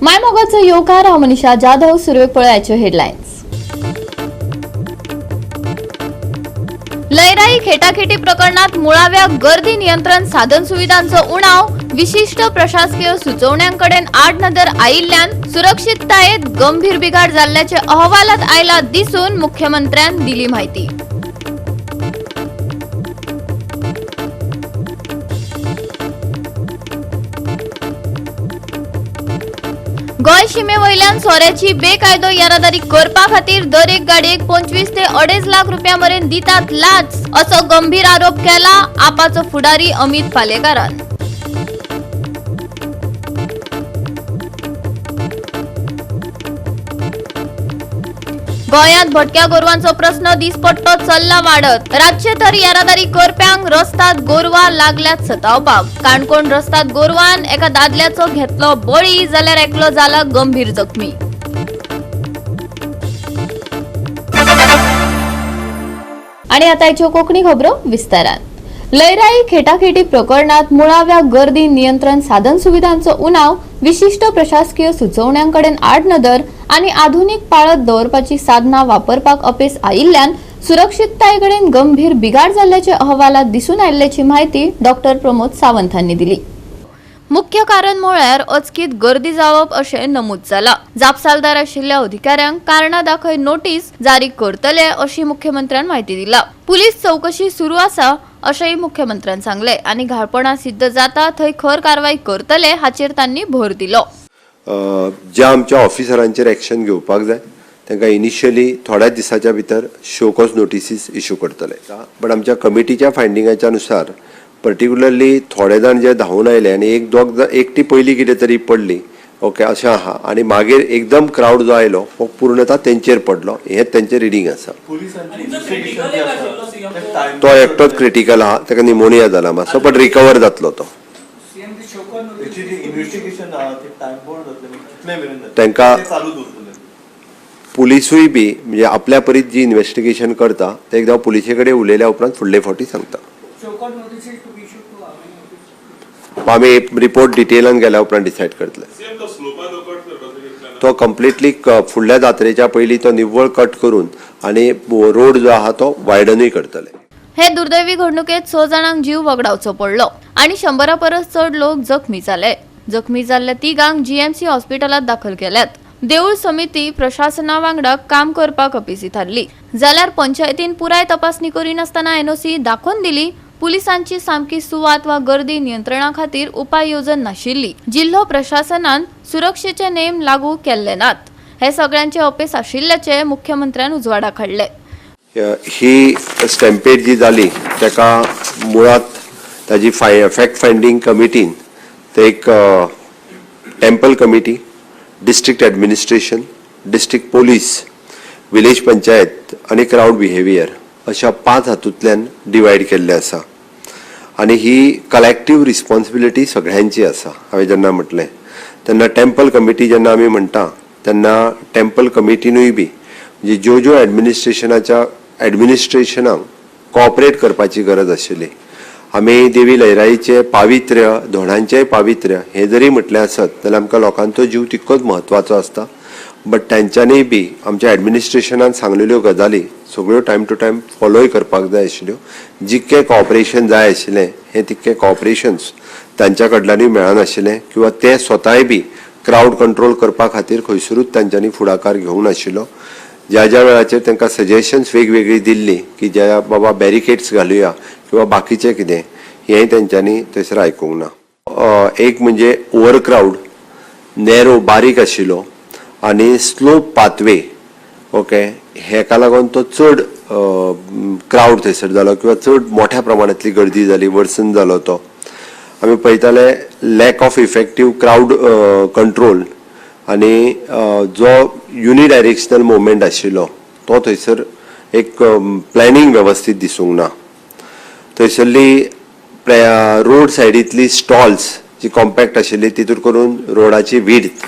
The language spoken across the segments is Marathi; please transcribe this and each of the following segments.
मायमोगाचं योकार हांव मनीषा जाधव. सुरवेक पळयाच्यो हेडलायन्स. लयराई खेटाखेटी प्रकरणात मुळाव्या गर्दी नियंत्रण साधन सुविधांचो उणाव, विशिष्ट प्रशासकीय सुचोवण्यांकडेन आड नदर आयिल्ल्यान सुरक्षिततायेत गंभीर बिघाड जाल्ल्याचे अहवालात आयला दिसून मुख्यमंत्र्यान दिली माहिती. गोय शिमेवयल्यान सोऱ्याची बेकायदो येरादारी करपा खातीर दर एक गाडयेक 25 ते 2.5 लाख रुपया मेरेन दितात लाच, असो गंभीर आरोप केला आपाचो फुडारी अमित पालेकारान. गोंयांत भटक्या गोरवांचो प्रश्न दिसपट्टो चल्ला वाडत. रातचे तर येरादारी करप्यांक रस्त्यात गोरवां लागल्यात सतावपाक. काणकोण रस्त्यात गोरवान एका दादल्याचो घेतलो बळी, जाल्यार एकलो जाला गंभीर जखमी. आणि आता याच्यो कोंकणी खबरो विस्तारान. लयराई खेटाखेटी प्रकरणात मुळाव्या गर्दी नियंत्रण साधन सुविधांचो उणाव, विशिष्ट प्रशासकीय सुचोवण्यांकडेन आड नदर आणि आधुनिक पाळत दवरपाची साधना वापरपाक अपेस आयिल्ल्यान सुरक्षिततायेकडेन गंभीर बिघाड जाल्ल्याचे अहवालात दिसून आयिल्ल्याची माहिती डॉ. प्रमोद सावंत हांनी दिली. मुख्य कारण म्हळ्यार अचकीत गर्दी जावप अशें नमूद जाला. जापसालदार आशिल्ल्या अधिकाऱ्यांक कारणां दाखय नोटीस जारी करतले अशी मुख्यमंत्र्यान माहिती दिला. पुलीस चौकशी सुरू आसा अशेंय मुख्यमंत्र्यान सांगले आणि घाळपणां सिद्ध जाता थंय खर कारवाई करतले हाचेर तांणी भर दिलो. ज्या आमच्या ऑफिसरांचेर एक्शन घेवपाक जाय तांकां इनिशियली थोड्याच दिसाच्या भितर शो कॉज नोटिसीस इश्यू करतले. बट आमच्या कमिटीच्या फायंडिंगाच्या नुसार पर्टिक्युलरली थोडे जाण जे धांवून आयले आनी एकटी पयली कितें तरी पडली, ओके, अशें आहा. आनी मागीर एकदम क्राउड जो आयलो हो पूर्णतः तेंचेर पडलो, हें तेंचें रिडींग आसा. तो एकटोच क्रिटिकल आहा, ताका निमोनिया जाला मातसो, बट रिकवर जातलो तो. तांकां पुलिसूय बी म्हणजे आपल्या परीत जी इन्व्हेस्टिगेशन करता ते एकदां पुलिसे कडेन उलयल्या उपरांत फुडले फावटी सांगता. आमी रिपोर्ट डिटेलान गेल्या उपरांत डिसायड करतले. तो कम्प्लिटली फुडल्या जात्रेच्या पयलीं तो निव्वळ कट करून आनी रोड जो आहा तो वायडनूय करतले. हे दुर्दैवी घडणुकेत 6 जाणांक जीव वगडावचो पडलो आणि 100 परस चड लोक जखमी जाले. जखमी जाल्ल्या तिगांक जीएमसी हॉस्पिटलात दाखल केल्यात. देऊळ समिती प्रशासना वांगडा काम करपाक अपेसी थारली, जाल्यार पंचायतीन पुराय तपासणी करिनासतना एनओसी दाखोवन दिली. पुलिसांची सामकी सुवात वा गर्दी नियंत्रणा खातीर उपाय येवजण नाशिल्ली. जिल्हो प्रशासनान सुरक्षेचे नेम लागू केल्ले नात. हे सगळ्यांचे अपेस आशिल्ल्याचे मुख्यमंत्र्यान उजवाडाक हाडले. ही स्टॅम्पेड जी जाली ताका मुळात ताजी फॅक्ट फायंडिंग कमिटीन ते एक temple committee, district administration, district police, village panchayat आनी क्राउड बिहेवियर अशा 5 हातूंतल्यान डिवायड केल्ले आसा. आनी ही कलेक्टिव्ह रिस्पॉन्सिबिलिटी सगळ्यांची आसा. हांवें जेन्ना म्हटलें तेन्ना टेम्पल कमिटी जेन्ना आमी म्हणटा तेन्ना टेम्पल कमिटीनूय बी म्हणजे ज्यो एडमिनिस्ट्रेशनाक कॉपरेट करपाची गरज आशिल्ली. आमी देवी लयराईचे पावित्र्य, धोंडांचेंय पावित्र्य हें जरी म्हटलें आसत जाल्यार आमकां लोकांचो जीव तितकोच म्हत्वाचो आसता. बट तांच्यांनी बी आमच्या एडमिनिस्ट्रेशनान सांगलेल्यो गजाली सगळ्यो टायम टू टायम फॉलोय करपाक जाय आशिल्ल्यो. जितकें कॉपरेशन जाय आशिल्लें हें तितकें कॉपरेशन्स तांच्या कडल्यानूय मेळनाशिल्लें किंवा ते स्वताय बी क्राउड कंट्रोल करपा खातीर खंयसरूच तांच्यांनी फुडाकार घेवंक नाशिल्लो. ज्या वेळाचेर तांकां सजेशन्स वेगवेगळी दिल्ली की ज्या बाबा बॅरिकेड्स घालुया किंवा बाकीचें कितें हेंय तेंच्यांनी थंयसर आयकूंक ना. एक म्हणजे ओवर क्राउड, नॅरो बारीक आशिल्लो आनी स्लोप पाथवे, ओके, हेका लागून तो चड क्राउड थंयसर जालो किंवा चड मोठ्या प्रमाणांतली गर्दी जाली, वर्सन जालो तो. आमी पळयताले lack of effective crowd control आनी जो युनिडायरेक्शनल मुवमेंट आशिल्लो तो थंयसर एक प्लॅनिंग वेवस्थीत दिसूंक ना. थंयसरली रोड सायडींतली स्टॉल्स जी कॉम्पॅक्ट आशिल्ली तितून करून रोडाची विड्थ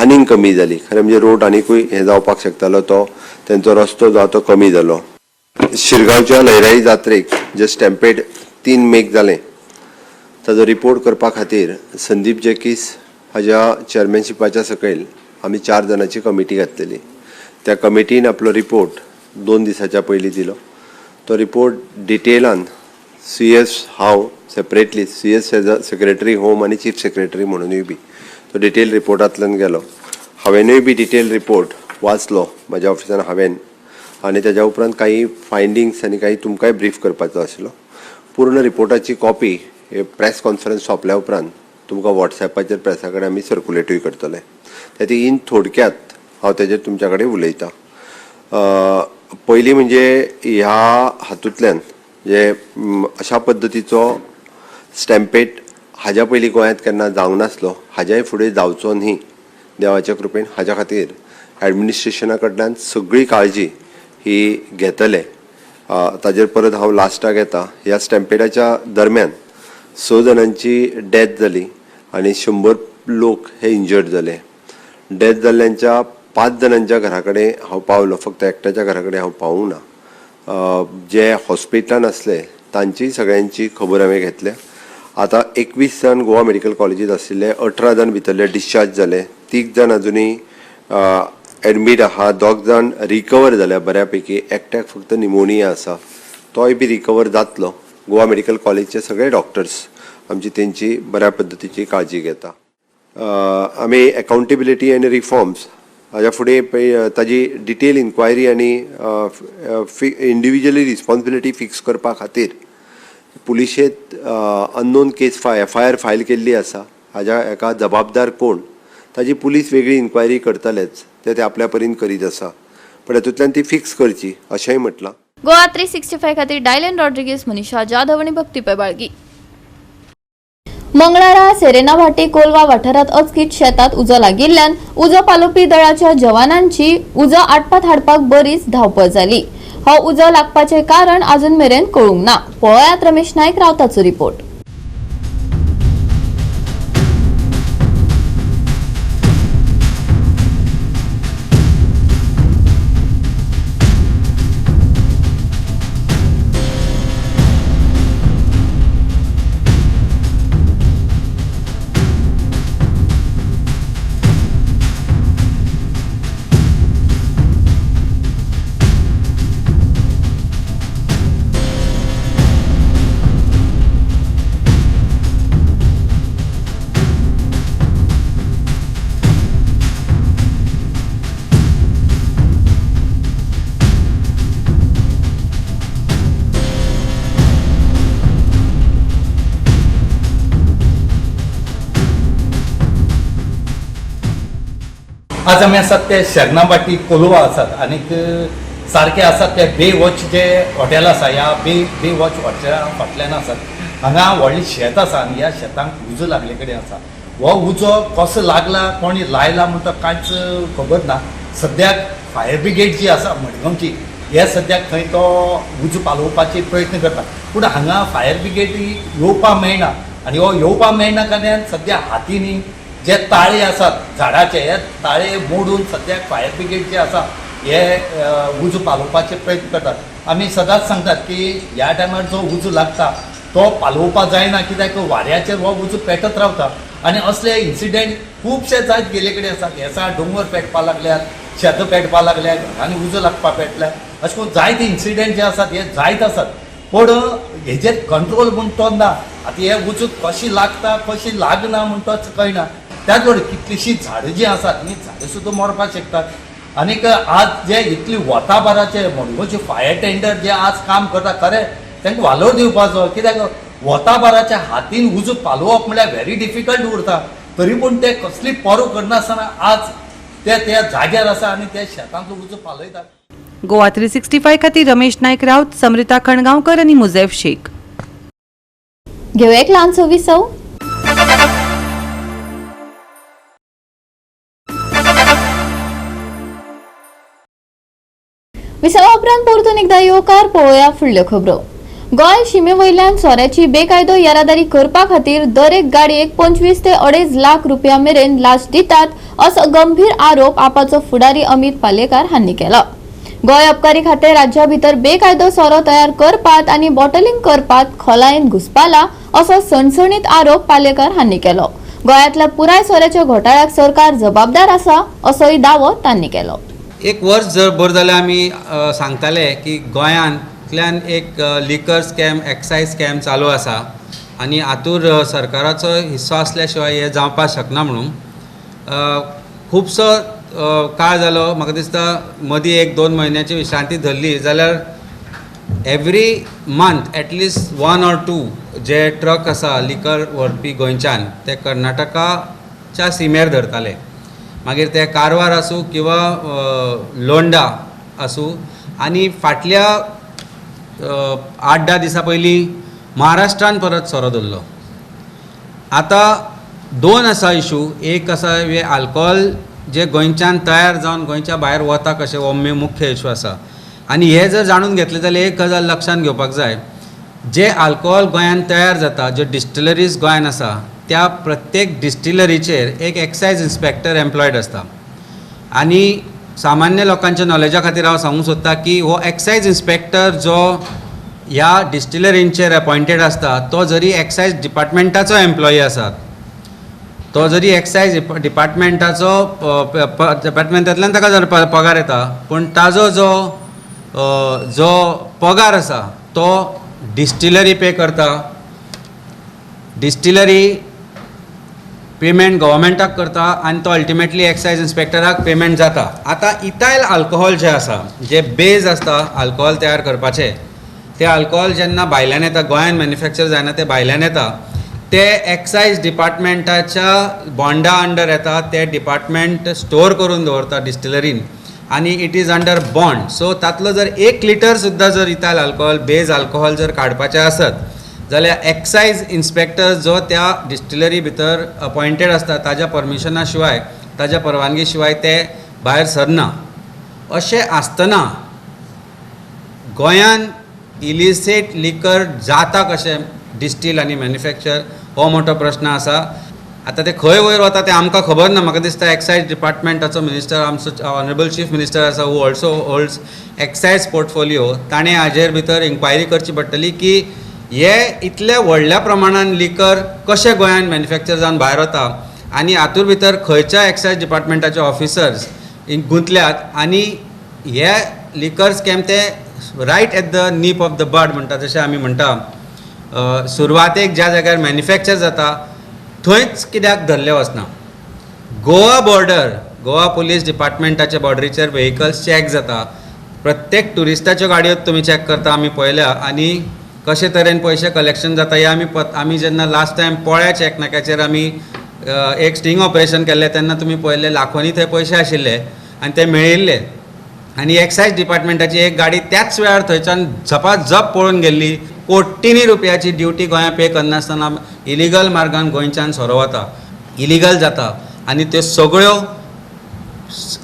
आनीक कमी जाली. खरें म्हणजे रोड आनीकूय हें जावपाक शकतालो, तो तेंचो रस्तो जो तो कमी जालो. शिरगांवच्या लयराई जात्रेक जे स्टॅम्पेड 3 मेक जालें ताजो रिपोर्ट करपा खातीर संदीप जेकीस हाज्या चेअरमॅनशिपाच्या सकयल आमी 4 जणांची कमिटी घातलेली. त्या कमिटीन आपलो रिपोर्ट 2 दिसाच्या पयलीं दिलो. तो रिपोर्ट डिटेलान CS हांव separately CS as a secretary home आनी चीफ सेक्रेटरी म्हणूनय बी तो डिटेल रिपोर्टांतल्यान गेलो. हांवेनूय बी डिटेल रिपोर्ट वाचलो म्हाज्या ऑफिसान हांवेन आनी तेज्या उपरांत काही फायंडिंग्स आनी काही तुमकांय ब्रीफ करपाचो आशिल्लो. पूर्ण रिपोर्टाची कॉपी प्रेस कॉन्फरन्स सोंपल्या उपरांत तुमकां वॉट्सॅपाचेर प्रेसा कडेन आमी सर्कुलेटूय करतले. तेती इन थोडक्यात हांव तेजेर तुमच्या कडेन उलयतां. पयलीं म्हणजे ह्या हातूंतल्यान जे अशा पद्दतीचो स्टॅम्पेट हाज्या पयलीं गोंयांत केन्ना जावंक नासलो, हाज्याय फुडें जावचो न्ही देवाच्या कृपेन. हाज्या खातीर ॲडमिनिस्ट्रेशना कडल्यान सगळी काळजी ही घेतले. ताजेर परत हांव लास्टाक येता. ह्या स्टॅम्पेटाच्या दरम्यान 6 जणांची डेथ जाली आनी 100 लोक हे इंजर्ड जाले. डेथ जाल्ल्यांच्या 5 जणांच्या घरा कडेन हांव पावलो, फक्त एकट्याच्या घरा कडेन हांव पावूंक ना. जे हॉस्पिटलान आसले तांची सगळ्यांची खबर हांवें घेतल्या. आतां 21 जण गोवा मेडिकल कॉलेजीत आशिल्ले, 18 जण भितरले डिस्चार्ज जाले, 30 जण अजुनूय एडमीट आहा, 2 जण रिकवर जाल्या बऱ्या पैकी. एकट्याक फक्त निमोनिया आसा, तोय बी रिकवर जातलो. गोवा मेडिकल कॉलेजचे सगळे डॉक्टर्स आमची तेंची बऱ्या पद्दतीची काळजी घेता. आमी अकाउंटेबिलिटी आनी रिफॉर्म्स हाज्या फुडें ताजी डिटेल इन्क्वायरी आनी इंडिविज्युअली रिस्पॉन्सिबिलिटी फिक्स करपा खातीर पुलिशेंत अननोन केस FIR फायल केल्ली आसा. हाज्या एका जबाबदार कोण ताजी पुलीस वेगळी इन्क्वायरी करतलेच, ते आपल्या परीन करीत आसा, पण हातूंतल्यान ती फिक्स करची अशेंय म्हटलां. गोवा 365 खातीर डायलेन रॉड्रिगीस, मनीषा जाधव आनी भक्ती पेबाळगी. मंगळारा सेरेना भाटी कोलवा वाठारात अचकीत शेतात उजो लागिल्ल्यान उजो पालोवपी दळाच्या जवानांची उजो आटपात हाडपाक बरीच धांवपळ जाली. हो उजो लागपाचे कारण अजून मेरेन कळूंक ना. पळयात रमेश नायक रावताचो रिपोर्ट. आज आमी आसात ते शरणाबाटी कोलवा आसात आनीक सारखे आसात ते बे वॉच जे हॉटेल आसा ह्या बे वॉच हॉटेला फाटल्यान आसात. हांगा व्हडलें शेत आसा आनी ह्या शेतांक उजो लागले कडेन आसा. हो उजो कसो लागला, कोणी लायला म्हणटा कांयच खबर ना. सद्याक फायर ब्रिगेड जी आसा मडगांवची हे सद्याक थंय तो उजो पालोवपाचे प्रयत्न करता, पूण हांगा फायर ब्रिगेड येवपाक मेळना. आनी हो येवपाक मेळना कारणान सद्या हातींनी जे ताळे आसात झाडाचे, हे ताळे मोडून सद्याक फायर ब्रिगेड जे आसा हे उजो पालोवपाचे प्रयत्न करतात. आमी सदांच सांगतात की ह्या टायमार जो उजो लागता तो पालोवपाक जायना, कित्याक वाऱ्याचेर हो उजो पेटत रावता. आनी असले इन्सिडेंट खुबशे जायत गेले कडेन आसा. हेसा दोंगर पेटपाक लागल्यात, शेतां पेटपाक लागल्यात आनी उजो लागपाक पेटल्या. अशें करून जायते इन्सिडेंट जे आसात हे जायत आसात, पूण हेजेर कंट्रोल म्हूण तो ना. आतां हे उजो कशी लागता कशी लागना म्हूण तोच कळना. त्याच बरोबर कितलीशीं झाडां जी आसात न्ही, झाडां सुद्दां मरपाक शकतात. आनीक आज जे इतली वताभराचे मडगांवचे फायर टेंडर जे आज काम करता, खरें तांकां वालोर दिवपाचो, कित्याक वताभराच्या हातीन उजो पालोवप म्हळ्यार व्हेरी डिफिकल्ट उरता. तरी पूण ते कसली पोरो करनासतना आज ते त्या जाग्यार आसा आनी त्या शेतांतलो उजो पालयतात. गोवा 365 खातीर रमेश नायक रावत, समृता खणगांवकर आनी मुझैफ शेख. घेऊया एक ल्हानसो विसव. विसवा उपरांत परतून एकदा येवकार पळोवया फुडल्यो खबरो. गोंय शिमे वयल्यान सोऱ्याची बेकायदो येरादारी करपा खातीर दरेक गाडयेक 25 ते 2.5 लाख रुपया मेरेन लाच दितात असो गंभीर आरोप आपाचो फुडारी अमित पालेकार हांणी केलो. गोंय अबकारी खातें राज्या भितर बेकायदो सोरो तयार करपात आनी बॉटलिंग करपात खोलायेन घुसपाला असो सणसणीत आरोप पालेकार हांणी केलो. गोंयांतल्या पुराय सोऱ्याच्या घोटाळ्याक सरकार जबाबदार आसा असोय दावो तांणी केलो. एक वर्स जर भर जाल्यार आमी सांगताले की गोंयांतल्यान एक लिकर स्कॅम एक्सायज स्कॅम चालू आसा आनी हातूंत सरकाराचो हिस्सो आसल्या शिवाय हें जावपाक शकना म्हणून खुबसो काळ जालो. म्हाका दिसता मदीं 1-2 म्हयन्याची विश्रांती धरली जाल्यार एवरी मंथ एटलिस्ट 1 or 2 जे ट्रक आसा लिकर व्हरपी गोंयच्यान ते कर्नाटकाच्या सीमेर धरताले. मागीर ते कारवार आसूं किंवा लोंडा आसूं आनी फाटल्या 8-10 दिसां पयलीं महाराष्ट्रान परत सोरो धरलो. आतां 2 आसा इशू. एक आसा हे आल्कोहोल जे गोंयच्यान तयार जावन गोंयच्या भायर वता कशें हो मुख्य इशू आसा. आनी हे जर जाणून घेतले जाल्यार एक गजाल लक्षांत घेवपाक जाय, जे आल्कोहोल गोंयांत तयार जाता, ज्यो डिस्टिलरीज गोंयांत आसा त्या प्रत्येक डिस्टिलरीचेर एक एक्सायज इन्स्पेक्टर एम्प्लॉयड आसता. आनी सामान्य लोकांच्या नॉलेजा खातीर हांव सांगूंक सोदतां की हो एक्सायज इन्स्पेक्टर जो ह्या डिस्टिलरींचेर अपॉयंटेड आसता तो जरी एक्सायज डिपार्टमेंटाचो एम्प्लॉई आसा, तो जरी एक्सायज डिपार्टमेंटांतल्यान ताका जर पगार येता, पूण ताजो जो पगार आसा तो डिस्टिलरी पे करता. डिस्टिलरी पेमेंट गव्हर्मेंटाक करता आनी तो अल्टिमेटली एक्सायज इन्स्पेक्टराक पेमेंट जाता. आतां इथायल आल्कोहोल जे आसा, जे बेज आसता आल्कोहोल तयार करपाचे, ते आल्कोहोल जेन्ना भायल्यान येता, गोंयांत मॅन्युफॅक्चर जायना ते भायल्यान येता, ते एक्सायज डिपार्टमेंटाच्या बॉन्डा अंडर येता. ते डिपार्टमेंट स्टोर करून दवरता डिस्टिलरीन आनी it is under bond. So तातलो जर 1 लिटर सुद्दां जर इथायल आल्कोहोल बेज आल्कोहोल जर काडपाचें आसत जाल्यार एक्सायज इन्स्पेक्टर जो त्या डिस्टिलरी भितर अपॉयंटेड आसता ताज्या परमिशना शिवाय, ताज्या परवानगी शिवाय ते भायर सरना. अशें आसतना गोंयांत इलिसीट लिकर जाता कशें डिस्टील आनी मॅन्युफॅक्चर हो मोठो प्रश्न आसा. आतां ते खंय वयर वता तें आमकां खबर ना. म्हाका दिसता एक्सायज डिपार्टमेंटाचो मिनिस्टर आमचो ऑनरेबल चीफ मिनिस्टर आसा हू ऑल्सो होल्ड्स एक्सायज पोर्टफोलियो, ताणें हाजेर भितर इन्क्वायरी करची पडटली की हे इतल्या व्हडल्या प्रमाणान लिकर कशें गोंयांत मॅन्युफॅक्चर जावन भायर वता आनी हातूंत भितर खंयच्या एक्सायज डिपार्टमेंटाचे ऑफिसर्स गुंतल्यात आनी हे लिकर स्कॅम ते रायट एट द नीप ऑफ द बड म्हणटा तशें आमी म्हणटा. सुरवातेक ज्या जाग्यार मॅन्युफॅक्चर जाता थंयच कित्याक धरले वचना. गोवा बॉर्डर, गोवा पुलीस डिपार्टमेंटाच्या बॉर्डरीचेर व्हेकल्स चॅक जाता. प्रत्येक ट्युरिस्टाच्यो गाडयो तुमी चॅक करता आमी पळयल्या आनी कशे तरेन पयशे कलेक्शन जाता हे आमी जेन्ना लास्ट टायम पोळ्या चॅक नाक्याचेर आमी एक स्टिंग ऑपरेशन केल्लें तेन्ना तुमी पळयल्ले लाखोनी थंय पयशे आशिल्ले आनी ते मेळिल्ले. आनी एक्सायज डिपार्टमेंटाची एक गाडी त्याच वेळार थंयच्यान झपाझप पळून गेल्ली. कोट्टींनी रुपयाची ड्युटी गोंया पे करनासतना इलिगल मार्गान गोंयच्यान सोरो वता, इलिगल जाता आनी त्यो सगळ्यो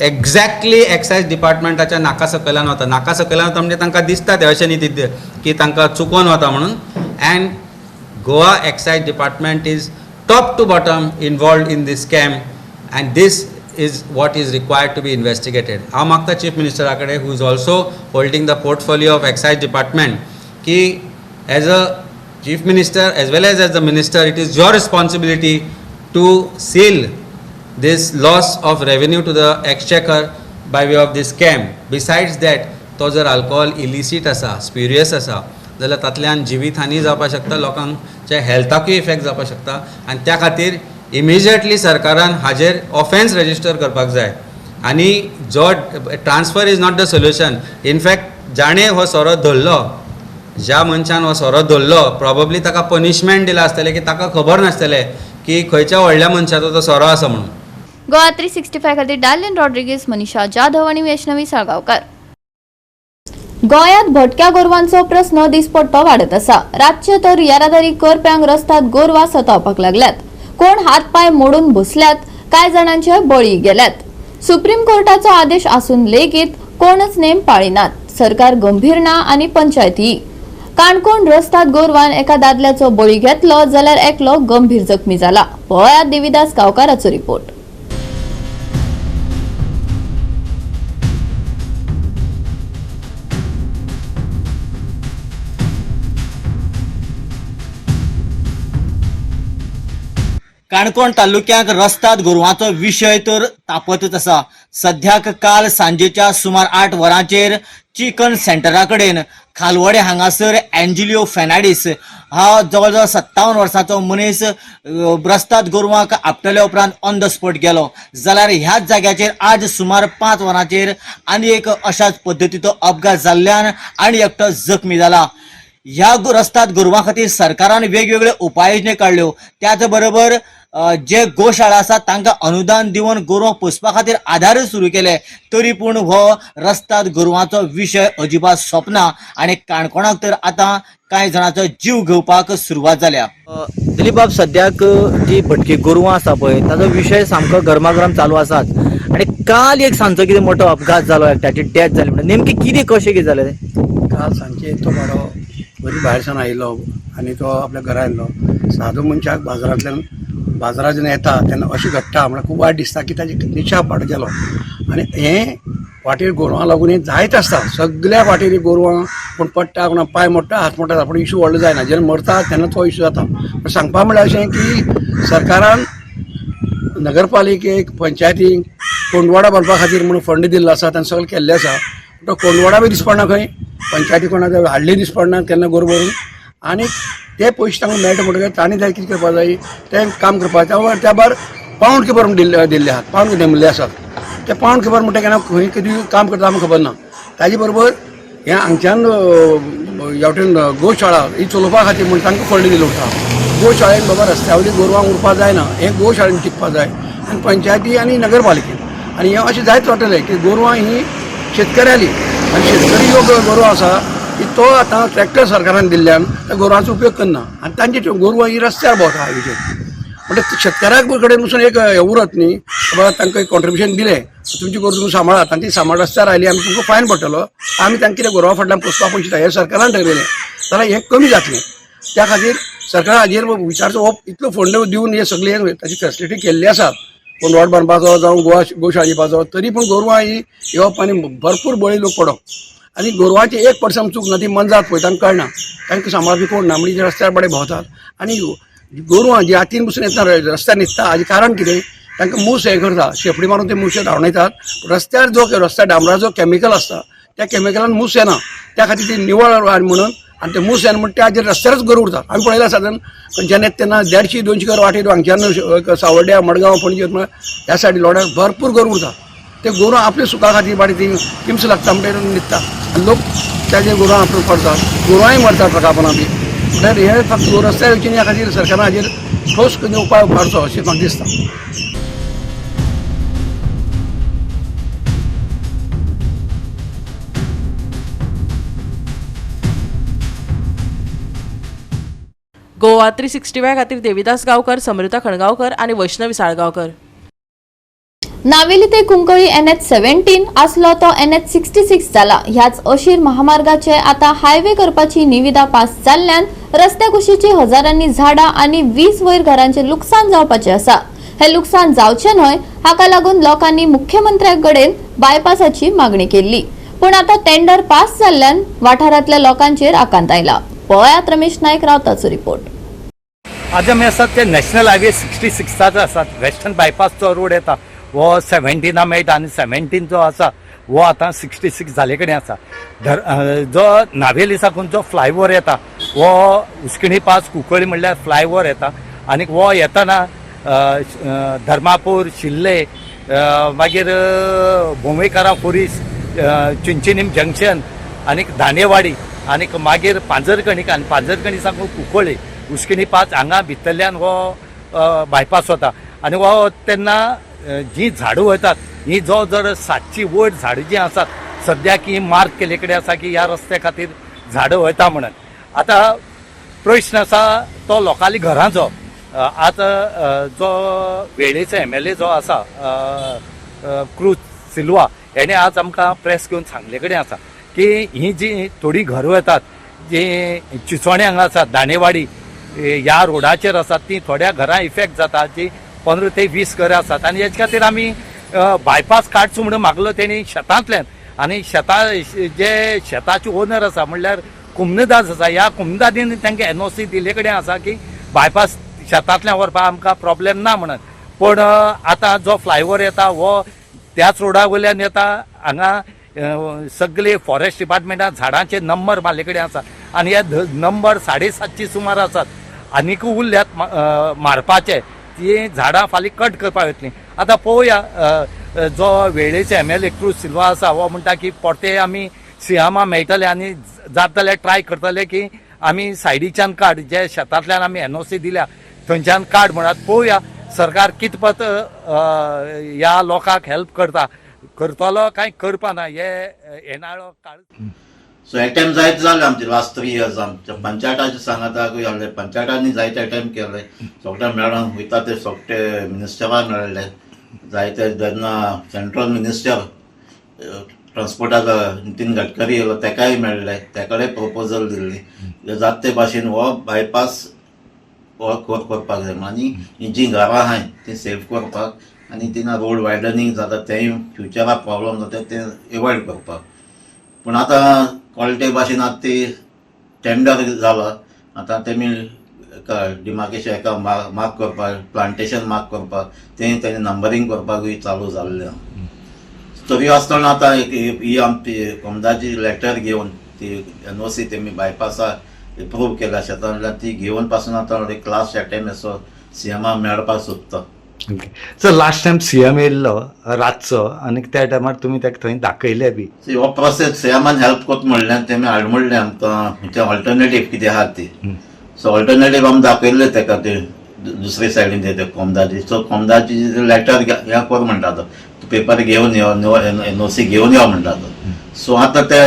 एक्झॅक्टली एक्सायज डिपार्टमेंटाच्या नाका सकयल्यान वता. नाका सकयल्यान वता म्हणजे तांकां दिसता ते अशें न्ही की तांकां चुकोवन वता म्हणून. And Goa excise department is top to bottom involved in these scam and these is what is required to be investigated. हांव मागता चीफ मिनिस्टरा कडेन who is also holding the portfolio of excise department की as a chief minister as well as the minister it is your responsibility to seal this loss of revenue to the exchequer by way of this scam. Besides that तो जर alcohol illicit आसा, spurious आसा जाल्यार तातल्यान जिवीतहानी जावपाक शकता, लोकांच्या हेल्थाकूय इफेक्ट जावपाक शकता आनी त्या खातीर इमिजिएटली सरकारान हाजेर ऑफेन्स रजिस्टर करपाक जाय. आनी जो transfer is not the solution. In fact जाणें हो सोरो धरलो, ज्या मनशान हो सोरो धरलो प्रॉबब्ली ताका पनिशमेंट दिला आसतलें की ताका खबर नासतलें की खंयच्या व्हडल्या मनशाचो तो सोरो आसा म्हणून. गोवा 365 खातीर डार्लिन रॉड्रिगीस, मनीषा जाधव आणि वैष्णवी साळगांवकर. गोंयांत भटक्या गोरवांचो प्रस्न दिसपट्टो वाडत आसा. रातचे तर येरादारी करप्यांक रस्त्यात गोरवां सतावपाक लागल्यात. कोण हात पाय मोडून बसल्यात, काय जणांचे बळी गेल्यात. सुप्रीम कोर्टाचो आदेश आसून लेगीत कोणच नेम पाळिनात. सरकार गंभीर ना आनी पंचायती. काणकोण रस्त्यात गोरवान एका दादल्याचो बळी घेतलो जाल्यार एकलो गंभीर जखमी जाला. पळयात देविदास गांवकाराचो रिपोर्ट. काणकोण तालुक्यात रस्त्यात गोरवांचो विशय तर तापतच आसा. सद्याक काल सांजेच्या सुमार 8 वरांचेर चिकन सेंटरा कडेन खालवडे हांगासर एंजिलियो फेर्नांडीस हा जवळजवळ 57 वर्सांचो मनीस रस्त्यात गोरवांक आपटल्या उपरांत ऑन द स्पॉट गेलो. जाल्यार ह्याच जाग्याचेर आज सुमार 5 वरांचेर आनी एक अशाच पद्दतीचो अपघात जाल्ल्यान आनी एकटो जखमी जाला. ह्या रस्त्यात गोरवां खातीर सरकारान वेगवेगळ्यो उपाययोजना काडल्यो. त्याच बरोबर जे गोशाळा आसा तांकां अनुदान दिवन गोरवां पोसपा खातीर आधार सुरू केले. तरी पूण हो रस्त्यात गोरवांचो विशय अजिबात सोंपना आनी काणकोणाक तर आतां कांय जाणांचो जीव घेवपाक सुरवात जाल्या. दिलीप बाब, सद्याक जी भटकी गोरवां आसा पळय ताचो विशय सामको गरमागरम चालू आसात आनी काल एक सांजचो कितें मोठो अपघात जालो, एकट्याची डेथ जाली. म्हणजे नेमकें कितें कशें कितें जालें तें? काल सांजचे तो बाबडो बरी भायरसान आयलो आनी तो आपल्या घरा येयलो. सादो मनशाक बाजारांत जेन्ना येता तेन्ना अशें घडटा म्हळ्यार खूब वायट दिसता की ताजी निशा पाड गेलो. आनी हें वाटेर गोरवां लागून हें जायत आसता. सगळ्या वाटेर गोरवां कोण पडटा, कोणा पांय मोडटा, हात मोडटा, पूण इशू व्हडलो जायना. जेन्ना मरता तेन्ना तो इशू जाता. पूण सांगपा म्हळ्यार अशें की सरकारान नगरपालिकेक पंचायतीक कोंडवाडा बांदपा खातीर म्हणून फंड दिल्लो आसा, तांणी सगळें केल्लें आसा. तो कोंडवाडा बी दिसपडना खंय, पंचायती कोणाक हाडली दिसपडना केन्ना गोर भरून. आनी ते पयशे तांकां मेळटा म्हणटकीर तांणी जाय कितें करपा जाय तें काम करपाचें. त्या भायर पावंड किपर म्हूण दिल्ले आहात, पावंड नेमिल्ले आसात. ते पावंड किपर म्हणटा केन्ना खंय कितें काम करता आमकां खबर ना. ताजे बरोबर हें हांगच्यान हेवटेन गोशाळा ही चलोवपा खातीर म्हण तांकां फंड दिलो वता. गोशाळेन बाबा रस्त्या वयली गोरवां उरपा जायना, हें गोशाळेन चिंतपा जाय आनी पंचायती आनी नगरपालिकेन. आनी हें अशें जायत वाटलें की गोरवां ही शेतकऱ्याली आनी शेतकरी जो गोरवां आसा की तो आतां ट्रॅक्टर सरकारान दिल्ल्यान त्या गोरवांचो उपयोग करना आनी तांची गोरवां ही रस्त्यार भोंवता हायवेचेर. म्हणजे शेतकऱ्याक कडेन वचून एक हे उरत न्ही, बाबा तांकां एक कॉन्ट्रिब्युशन दिलें, तुमची गोरवां तुमी सांबाळात आनी ती सांबाळ रस्त्यार आयली आमी तुमकां फायन पडटलो, आमी तांकां कितें गोरवां फाटल्यान पोसपा पयशे दिता हें सरकारान ठरयलें. जाल्यार हें कमी जातलें. त्या खातीर सरकार हाजेर विचारचो हो इतलो फंड दिवन हे सगळे ताची फॅसिलिटी केल्ली आसात. कोंडवाड बांदपाचो जावं गोशाळा दिवपाचो, तरी पूण गोरवां ही येवप आनी भरपूर बळी लोक पडप. आनी गोरवांची 1% चूक ना, ती मनजात पळय तांकां कळना, तांकां सांबाळपी कोण ना, म्हणजे रस्त्यार बडे भोंवतात. आनी गोरवां जी हातीन बसून येता रस्त्यार न्हिदता हाजें कारण कितें, तांकां मूस हें करता, शेपडी मारून ते मुशे धांवडायतात. रस्त्यार जो रस्त्यार डांबराचो कॅमिकल आसता त्या कॅमिकलान मूस येना, त्या खातीर ती निवळ म्हणून आनी ते मूस येना म्हणून त्या हाजेर रस्त्यारच गोरवां उरतात. आमी पळयलां सादारण जेन्ना तेन्ना 150-200 घर वाटेर हांगच्यान सावड्ड्या, मडगांव, पणजे ह्या सायडीन लोड्याक भरपूर गोरवां उरतात. ते गोरवां आपल्या सुखा खातीर बाडी ती किमस लागता म्हणटा न्हिदता आनी लोक त्याचे गोरवां आपले पडतात, गोरवांय मरतात प्रकापना बी. म्हणल्यार हे फक्त रस्त्यार वयचे ह्या खातीर सरकारान हाजेर ठोस उपाय काडचो अशें म्हाका दिसता. गोवा 365 खातीर देविदास गांवकर, समृता खणगांवकर आणि वैष्णवी साळगांवकर. नावेली ते कुंकळी NH17 आसलो तो NH66 जाला. ह्याच अशीर महामार्गाचे आता हायवे करपाची निविदा पास जाल्ल्यान रस्त्या कुशीची हजारांनी झाडां आणि 20 वयर घरांचे लुकसाण जावपाचे आसा. हे लुकसाण जावचे न्हय हाका लागून लोकांनी मुख्यमंत्र्याकडेन बायपासाची मागणी केल्ली. पण आता टेंडर पास जाल्ल्यान वाठारांतल्या लोकांचेर आकांत आयला. पळयात रमेश नायक रावताचो रिपोर्ट. आज आमी आसात ते नॅशनल हायवे 66 आसात. वेस्टर्न बायपासचो रोड येता वो 17 मेळटा आनी 17 जो आसा वो आतां 66 जाले कडेन आसा. जो नावेली साकून जो फ्लायओवर येता वो उस्किणी पास कुंकळी म्हणल्यार फ्लायओवर येता आनी वो येताना धर्मापूर, शिल्ले, मागीर बोंवेकारा फोरीस, चिंचिनीम जंक्शन आनी दांडेवाडी आनी मागीर पांजरकणीक आनी पांजरकणी साकून कुंकळी उस्किणी पास हांगा भितरल्यान हो बायपास वता. आनी हो तेन्ना जी झाडां वतात ही जो जर 700 वयर झाडां जी आसात सद्याक ही मार्क केले कडेन आसा की ह्या रस्त्या खातीर झाडां वयता म्हणून. आतां प्रश्न आसा तो लोकांली घरांचो. आतां जो वेळेचो MLA जो आसा क्रूज सिल्वा हेणे आज आमकां प्रेस घेवन सांगले कडेन आसा की ही जी थोडी घरां येतात जी चिचोणे हांगा आसात, दांडेवाडी ह्या रोडाचेर आसात, ती थोड्या घरां इफेक्ट जाता, जी 15 ते 20 घरां आसात. आनी हेचे खातीर आमी बायपास काडचो म्हणून मागलो तेणी शेतांतल्यान. आनी जे शेताचे ओनर आसा म्हणल्यार कुमनदास आसा, ह्या कुमनदादीन तांकां NOC दिले कडेन आसा की बायपास शेतांतल्यान व्हरपाक आमकां प्रॉब्लेम ना म्हणत, पण आतां जो फ्लायओव्हर येता हो त्याच रोडा वयल्यान येता. हांगा सगळे फॉरेस्ट डिपार्टमेंटान झाडांचे नंबर मारले कडेन आसा आनी हे नंबर 750 सुमार आसात, आनीक उरल्यात मारपाचे. ती झाडां फाल्यां कट करपाक येतलीं. आतां पळोवया, जो वेळेचे MLA क्रूज सिल्वा आसा हो म्हणटा की परते आमी सियामा मेळटले आनी जाता जाल्यार ट्राय करतले की आमी सायडीच्यान काड, जे शेतांतल्यान आमी NOC दिल्या थंयच्यान काड म्हणत. पळोवया सरकार कितपत ह्या लोकांक हेल्प करतलो काय करपाना, हे येणारो काळ. सो अटेम्प्ट जायत जाले आमचे लास्ट 3 years आमच्या पंचायताचे सांगाताकूय हाडले, पंचायतांनी जायते अटेम्प्ट केले, सोगटे मेळोन वयता ते सोगटे मिनिस्टराक मेळ्ळे. जायते जेन्ना सेंट्रल मिनिस्टर ट्रान्सपोर्टाचो नितीन गडकरी येयलो तेकाय मेळ्ळे, तेकडे प्रपोजल दिल्ली जाता ते भाशेन हो बायपास करपाक जाय आनी ही जी घरां आहाय ती सेव करपाक आनी तिना रोड वायडनींग जाता तेंय फ्युचराक प्रॉब्लम जाता ते एवॉयड करपाक. पूण आतां कळटे भाशेन आतां ती टेंडर जाला, आतां तेमी डिमार्केशन एका मार्क करपाक, प्लांटेशन मार्क करपाक तेंणी नंबरींग करपाकूय चालू जाल्लें. तरी आसतना आतां ही आमची कोमदाची लेटर घेवन ती NOC तेमी बायपासा एप्रूव केल्या शेतांतल्यान, ती घेवन पासून आतां क्लास अटेम्प्ट असो सीएमा मेळपाक सोदता. सर लास्ट टायम CM येयल्लो रातचो आनी त्या टायमार तुमी ताका थंय दाखयले बी. हो प्रोसेस सीएमान हेल्प कोत म्हणल्यार तेमी हाड म्हणलें आमकां ऑल्टरनेटीव कितें आहा ती. सो ऑल्टरनेटीव आमी दाखयल्ले तेका ते दुसरे सायडीन ते कोमदाची. सो कोमदाची लेटर हें कर म्हणटा तो पेपर घेवन यो, NOC घेवन यो म्हणटा तो. सो आतां ते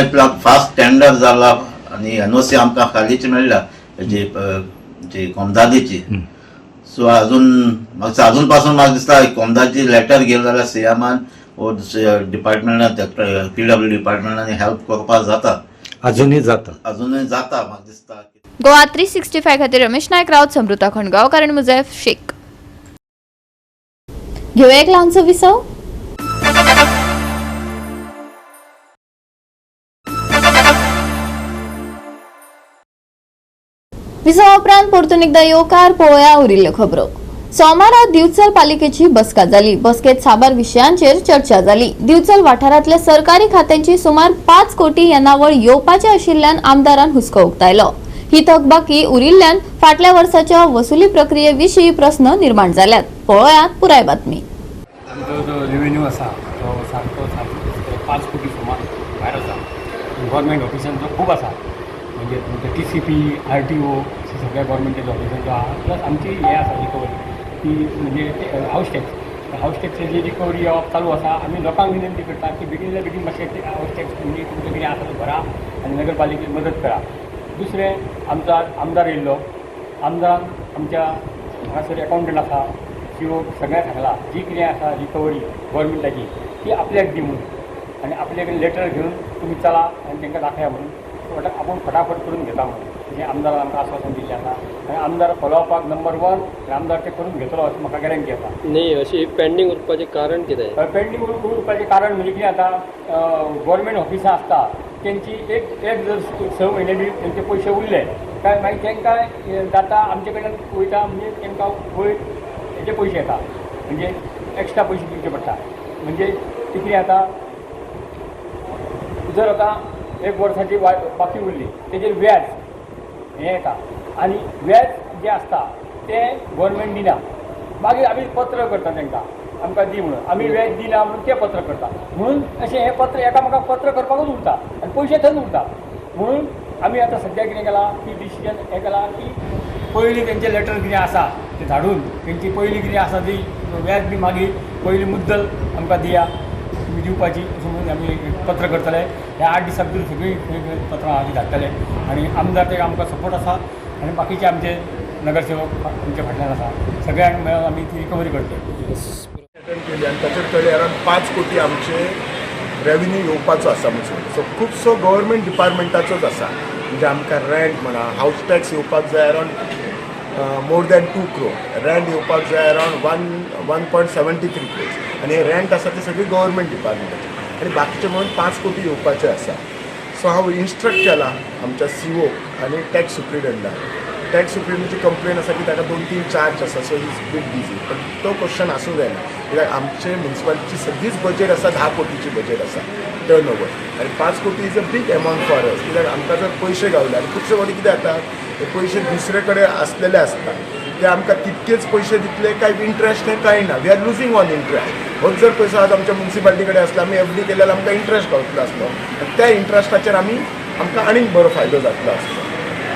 फास्ट टेंडर जाला आनी NOC आमकां हालींच मेळ्ळ्या हेजी कोमदादीची. सो अजून पासून म्हाका दिसता कोमदाची लेटर घेवन जाल्यार सीएमान वो दुसऱ्या डिपार्टमेंटान PW डिपार्टमेंटान हेल्प करपाक जाता, अजूनय जाता म्हाका दिसता. गोवा 365 खातीर रमेश नायक रावत, समृता खणगांवकार आणि मुजैफ शेख. घेऊया एक ल्हानसो विसव. विसवा उपरांत परतून एकदा येवकार पळोवया उरिल्ल्यो खबरो. सोमारा दिवचल पालिकेची बसका जाली. बसकेत साबार विशयांचेर चर्चा जाली. दिवचल वाठारांतल्या सरकारी खात्यांची सुमार 5 कोटी येणावळ येवपाचे आशिल्ल्यान आमदारान हुस्को उक्तायलो. ही थकबाकी उरिल्ल्यान फाटल्या वर्साच्या वसुली प्रक्रियेविशीं प्रस्न निर्माण जाल्यात. पळोवयात पुराय बातमी. आमचो जो रेव्हेन्यू आसा तो सारको 5 कोटी सुमार भायर आसा. गव्हर्मेंट ऑफिसांचो खूब आसा, म्हणजे TCP, RTO सगळ्या गव्हर्मेंटेच्या ऑफिसांचो आहा. प्लस आमची हे आसा रिकवरी ती म्हणजे हाऊस टॅक्साची रिकवरी चालू आसा. आमी लोकांक विनंती करता की बेगिनल्या बेगीन मातशें हाऊस टॅक्स म्हणजे तुमचें कितें आसा तें भरा आनी नगरपालिकेक मदत करा. दुसरें आमचो आमदार येयल्लो, आमदारान आमच्या हांगासर एकावंटंट आसा, CO सगळ्यांक सांगला जी कितें आसा रिकवरी गव्हर्मेंटाची ती आपल्याक दी म्हणून आनी आपल्या कडेन लेटर घेवन तुमी चला आनी तांकां दाखया म्हणून आपण फटाफट करून घेता म्हणून म्हणजे आमदारान आमकां आश्वासन दिल्लें आसा. आनी आमदार फॉलोअपाक नंबर 1 आनी आमदार ते करून घेतलो अशें म्हाका गॅरंटी आसा. न्ही अशी पेंडींग उरपाचें कारण कितें? पेंडींग उरपाचें कारण म्हणजे कितें आतां गव्हर्मेंट ऑफिसां आसता तेंची एक जर 6 म्हयने बी तेंचे पयशे उरले काय मागीर तांकां जाता आमचे कडेन वयता म्हणजे तांकां वयर तेजे पयशे येता म्हणजे एक्स्ट्रा पयशे दिवचे पडटा. म्हणजे ती कितें जाता जर आतां 1 वर्साची बाकी उरली तेजेर व्याज हें येता आनी व्याज जें आसता तें गव्हर्मेंट दिना. मागीर आमी पत्र करता तांकां आमकां दी म्हणून, आमी व्याज दिना म्हणून तें पत्र करता. म्हणून अशें हें पत्र एकामेकाक पत्र करपाकूच उरता आनी पयशे थंय उरता. म्हणून आमी आतां सद्या कितें केलां की डिसिजन हें केलां की पयलीं तेंचें लेटर कितें आसा तें धाडून तेंची पयलीं कितें आसा ती व्याज बी मागीर पयलीं मुद्दल आमकां दिया तुमी दिवपाची अशें म्हणून आमी पत्र करतले. ह्या 8 दिसां भितर सगळीं पत्रां आमी धाडटले आनी आमदार ते आमकां सपोर्ट आसा आनी बाकीचे आमचे नगरसेवक आमच्या फाटल्यान आसा. सगळ्यांक मेळून आमी ती रिकवरी करतले. केली आनी ताचे कडे अरावंड 5 कोटी आमचे रेव्हेन्यू येवपाचो आसा म्हणून. सो खुबसो गव्हर्मेंट डिपार्टमेंटाचोच आसा. म्हणजे आमकां रेंट म्हणा, हाऊस टॅक्स येवपाक जाय around more than 2 crore. Rent येवपाक जाय अरावंड 1.73 crores. आनी हे रेंट आसा ते सगळी गव्हर्मेंट डिपार्टमेंटाचे आनी बाकीचे म्हणून 5 कोटी येवपाचे आसा. सो हांव इन्स्ट्रक्ट केला आमच्या CO आनी टॅक्स सुप्रिटेंडंटाक टॅक्स सुप्रिमाची कंप्लेन आसा की ताका 2-3 चार्ज आसा, सो इज बीट बिजी. पण तो क्वेश्चन आसूं जायना, कित्याक आमचे म्युन्सिपालिटीची सगळीच बजेट आसा 10 कोटीची बजेट आसा टर्न ओवर, आनी 5 कोटी is a big amount for us. कित्याक आमकां जर पयशे गावले आनी खुबशे फावटी कितें जाता, ते पयशे दुसरे कडेन आसलेले आसता, ते आमकां तितकेच पयशे दितले काय इंट्रस्ट हें कांय ना. We are losing on interest. होच जर पयसो आज आमच्या म्युन्सिपालिटी कडेन आसलो, आमी एफडी केल्यार आमकां इंट्रस्ट गावतलो आसलो, आनी त्या इंट्रस्टाचेर आमकां आनीक बरो फायदो जातलो आसलो.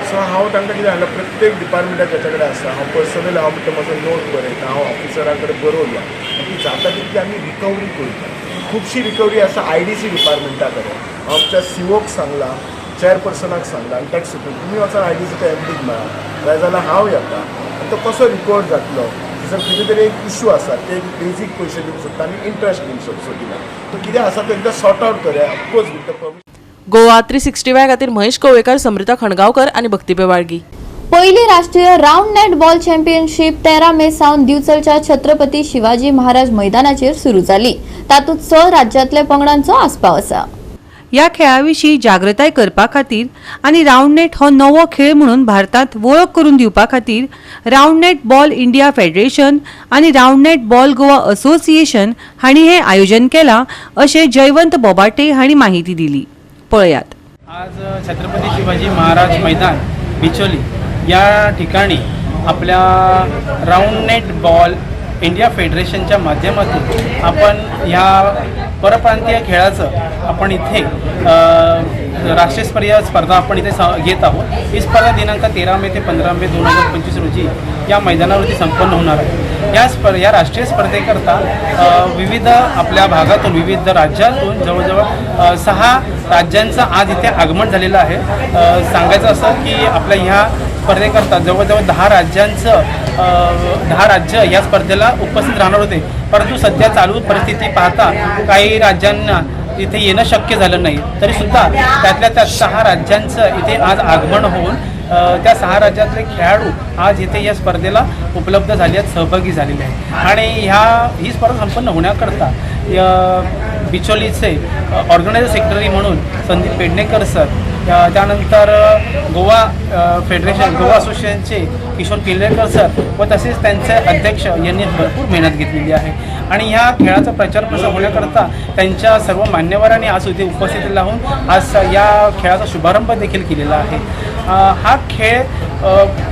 सो हांव तांकां कितें सांगलां, प्रत्येक डिपार्टमेंटाक जेच्या कडेन आसा हांव पर्सनली हांव म्हणटा म्हजो नोट बरयता, हांव ऑफिसरां कडेन बरोवया, आनी जाता तितली आमी रिकवरी करता. खुबशी रिकवरी आसा IDC डिपार्टमेंटा कडेन. हांव आमच्या COक सांगलां, चेअरपर्सनाक सांगलां, आनी टॅक्स सुप्रीम तुमी वचून IDCच्या MDक मेळा, जाय जाल्यार हांव येता, आनी तो कसो रिकवर जातलो. जर कितें तरी एक इशू आसा, ते बेजीक पयशे दिवंक सोदता आनी इंट्रस्ट दिवंक सोदिना, तो कितें आसा तो एकदां सॉर्ट आउट करया. Of course with the permission. Goa 365 खातीर महेश कवळेकर, समृता खणगांवकर आणि भक्तीपे वाळगी. पहिली राष्ट्रीय राउंड नेट बॉल चॅम्पियनशीप 13 मे सावन दिवचलच्या छत्रपती शिवाजी महाराज मैदानाचेर सुरू जाली. तातूंत 6 राज्यांतल्या पंगडांचो आस्पाव आसा. या खेळाविशीं जागृताय करपा खातीर आनी राउंड नेट हो नवो खेळ म्हणून भारतांत वळख करून दिवपा खातीर round net ball India federation आनी round net ball Goa association हांणी हें आयोजन केलां अशें जयवंत बोबाटे हांणी माहिती दिली. पळयात. आज छत्रपती शिवाजी महाराज मैदान बिचोली या ठिकाणी आपल्या राउंड नेट बॉल इंडिया फेडरेशनच्या माध्यमातून आपण ह्या परप्रांतीय खेळाचं आपण इथे राष्ट्रीय स्पर्धा आपण इथे घेत आहोत. ही स्पर्धा दिनांक 13 मे ते 15 मे 2025 रोजी या मैदानावरती संपन्न होणार आहे. या राष्ट्रीय स्पर्धेकरता विविध आपल्या भागातून विविध राज्यातून जवळजवळ 6 राज्यांचं आज इथे आगमन झालेलं आहे. सांगायचं असं की आपल्या ह्या स्पर्धेकरता जवळजवळ 10 राज्य या स्पर्धेला उपस्थित राहणार होते, परंतु सध्या चालू परिस्थिती पाहता काही राज्यांना इथे येणं शक्य झालं नाही. तरीसुद्धा त्यातल्या 6 राज्यांचं इथे आज आगमन होऊन त्या 6 राज्यातले खेळाडू आज इथे या स्पर्धेला उपलब्ध झाले आहेत, सहभागी झालेले आहेत. आणि ही स्पर्धा संपन्न होण्याकरता बिचोलीचे ऑर्गनायझर सेक्रेटरी म्हणून संदीप पेडणेकर सर, त्यानंतर गोवा फेडरेशन गोवा असोसिएशनचे किशोर किल्लेकर सर व तसेच त्यांचे अध्यक्ष यांनी भरपूर मेहनत घेतलेली आहे. आणि ह्या खेळाचा प्रचार प्रसार होण्याकरता त्यांच्या सर्व मान्यवरांनी आज इथे उपस्थित राहून आज या खेळाचा शुभारंभ देखील केलेला आहे. हा खेळ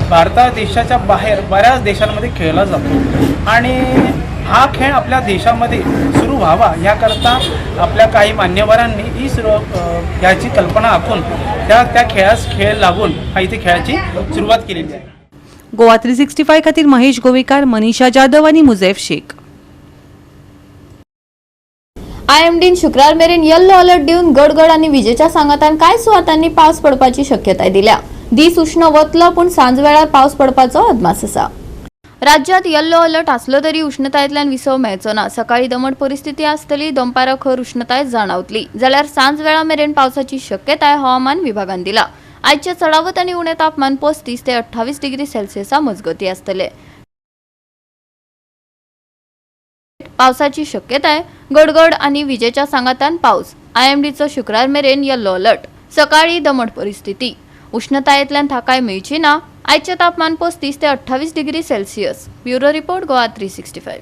भारत देशाच्या बाहेर बऱ्याच देशांमध्ये खेळला जातो आणि हा खेळ आपल्या देशामध्ये सुरू व्हावा याकरता आपल्या काही मान्यवरांनी ही याची कल्पना आखून त्या खेळास खेळ लागून हा इथे खेळाची सुरुवात केलेली आहे. गोवा 365 खातीर महेश गोवेकार, मनीषा जाधव आणि मुझैफ शेख. IMDन शुक्रार मेरेन येल्लो अलर्ट दिवन गडगड आणि विजेच्या सांगातान कांय सुवातांनी पावस पडपाची शक्यताय दिल्या. दीस उष्ण वतलो पूण सांज वेळार पावस पडपाचो अदमास आसा. राज्यात येल्लो अलर्ट आसलो तरी उष्णतायेंतल्यान विसव मेळचो ना. सकाळी दमट परिस्थिती आसतली, दनपारा खर उष्णताय जाणवतली, जाल्यार सांज वेळा मेरेन पावसाची शक्यताय हवामान विभागान दिला. आयचे चडावत आनी उणे तापमान 35 ते 28 डिग्री सेल्सियसा मजगती आसतले. पावसाची शक्यताय गडगड आणि विजेच्या सांगातान पावस. IMDचो शुक्रार मेरेन येल्लो अलर्ट. सकाळी दमट परिस्थिती, उष्णतायेंतल्यान थाकाय मेळची ना. आयचे तापमान 35 ते 28 degree Celsius. Bureau report Goa 365.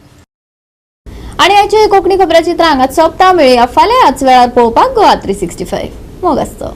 आणि आयचे कोंकणी खबराचित्र हांगाच सोंपता. मेळया फाल्यां ह्याच वेळार पळोवपाक गोवा 365. मोग आसचो.